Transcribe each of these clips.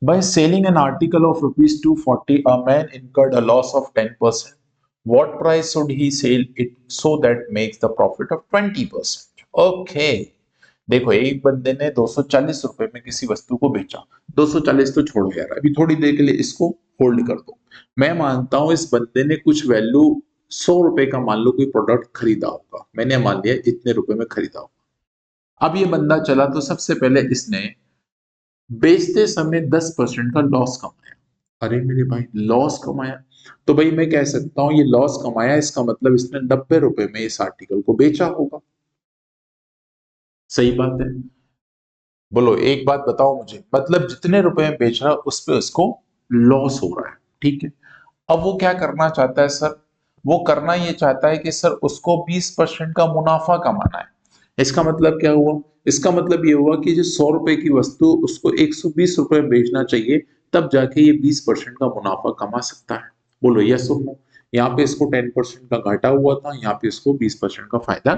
By selling an article of rupees 240, a man incurred a loss of 10%. What price should he sell it so that makes the profit of 20%? Okay. देखो, एक बंदे ने 240 रुपए में किसी वस्तु को बेचा। 240 तो छोड़ो यार, अभी थोड़ी देर के लिए इसको होल्ड कर दो। मैं मानता हूं इस बंदे ने कुछ वैल्यू 100 रुपए का मान लो कोई प्रोडक्ट खरीदा होगा, मैंने मान लिया इतने रुपए में खरीदा होगा। अब ये बंदा चला तो सबसे पहले इसने बेचते समय 10% का लॉस कमाया। अरे मेरे भाई, लॉस कमाया तो भाई मैं कह सकता हूं ये लॉस कमाया, इसका मतलब इसने 90 रुपए में इस आर्टिकल को बेचा होगा। सही बात है। बोलो एक बात बताओ मुझे, मतलब जितने रुपए में बेच रहा है उस पे उसको लॉस हो रहा है, ठीक है। अब वो क्या करना चाहता है सर? वो करना ये चाहता है कि सर उसको 20% का मुनाफा कमाना है। इसका मतलब क्या हुआ? इसका मतलब ये हुआ कि जो 100 रुपए की वस्तु उसको 120 रुपए में बेचना चाहिए, तब जाके ये 20% का मुनाफा कमा सकता है। बोलो यस और नो। यहाँ पे इसको 10% का घाटा हुआ था, यहाँ पे इसको 20% का फायदा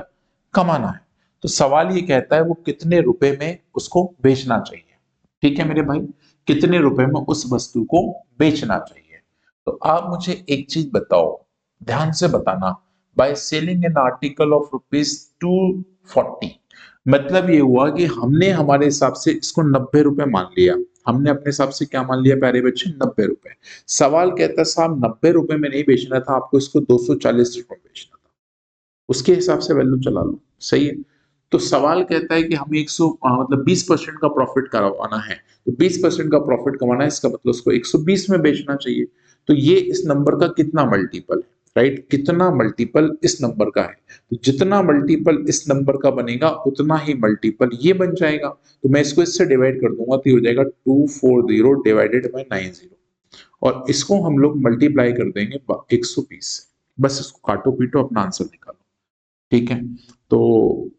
कमाना है। तो सवाल ये कहता है वो कितने रुपए में उसको बेचना चाहिए। ठीक है मेरे भाई, कितने रुपए में उस वस्तु को बेचना चाहिए। तो आप मुझे एक चीज बताओ, ध्यान से बताना। By selling an article of rupees 240, मतलब ये हुआ कि हमने हमारे हिसाब से इसको 90 रुपए मान लिया। हमने अपने हिसाब से क्या मान लिया प्यारे बच्चे? 90 रुपए। सवाल कहता है साहब 90 रुपए में नहीं बेचना था आपको, इसको 240 रुपए बेचना था। उसके हिसाब से वैल्यू चला लो, सही है। तो सवाल कहता है कि हमें 20% का प्रॉफिट करवाना है। तो 20% का प्रॉफिट कमाना है, इसका मतलब उसको 120 में बेचना चाहिए। तो ये इस नंबर का कितना मल्टीपल है? राइट, कितना मल्टीपल इस नंबर का है? तो जितना मल्टीपल इस नंबर का बनेगा उतना ही मल्टीपल ये बन जाएगा। तो मैं इसको इससे डिवाइड कर दूंगा तो ये हो जाएगा 240 डिवाइडेड बाय 90, और इसको हम लोग मल्टीप्लाई कर देंगे 120 से। बस इसको काटो पीटो, अपना आंसर निकालो। ठीक है, तो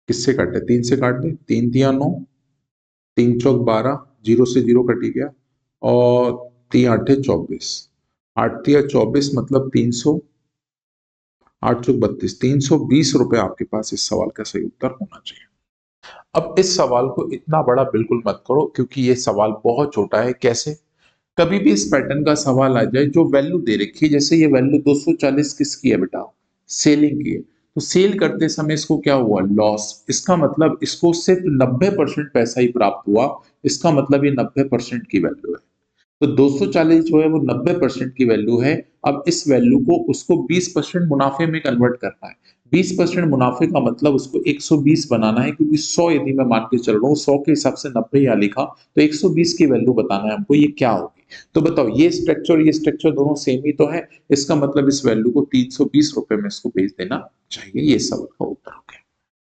किससे काटे? 3 से काट दे। 3 तिया 9, 3 चौक 12, जीरो से जीरो कटी गया, और 3 आठे 24, 8 तिया 24 मतलब 300, 8 चौक 32, 320 रुपए आपके पास इस सवाल का सही उत्तर होना चाहिए। अब इस सवाल को इतना बड़ा बिल्कुल मत करो, क्योंकि ये सवाल बहुत छोटा है। कैसे? कभी भी इस पैटर्न का सवाल आ जाए जो वैल्यू दे रखी है, जैसे ये वैल्यू 240 किसकी है बेटा? सेलिंग की है। तो सेल करते समय इसको क्या हुआ? लॉस। इसका मतलब इसको सिर्फ 90% पैसा ही प्राप्त हुआ। इसका मतलब ये 90% की वैल्यू है। तो 240 जो है वो 90% की वैल्यू है। अब इस वैल्यू को उसको 20% मुनाफे में कन्वर्ट करना है। 20% मुनाफे का मतलब उसको 120 बनाना है, क्योंकि 100 यदि मैं मान के चल रहा हूँ, 100 के हिसाब से 90 यहाँ लिखा, तो 120 की वैल्यू बताना है हमको, ये क्या होगी। तो बताओ, ये स्ट्रक्चर दोनों सेम ही तो है। इसका मतलब इस वैल्यू को 320 रुपए में इसको बेच देना चाहिए। ये सवाल का उत्तर हो गया।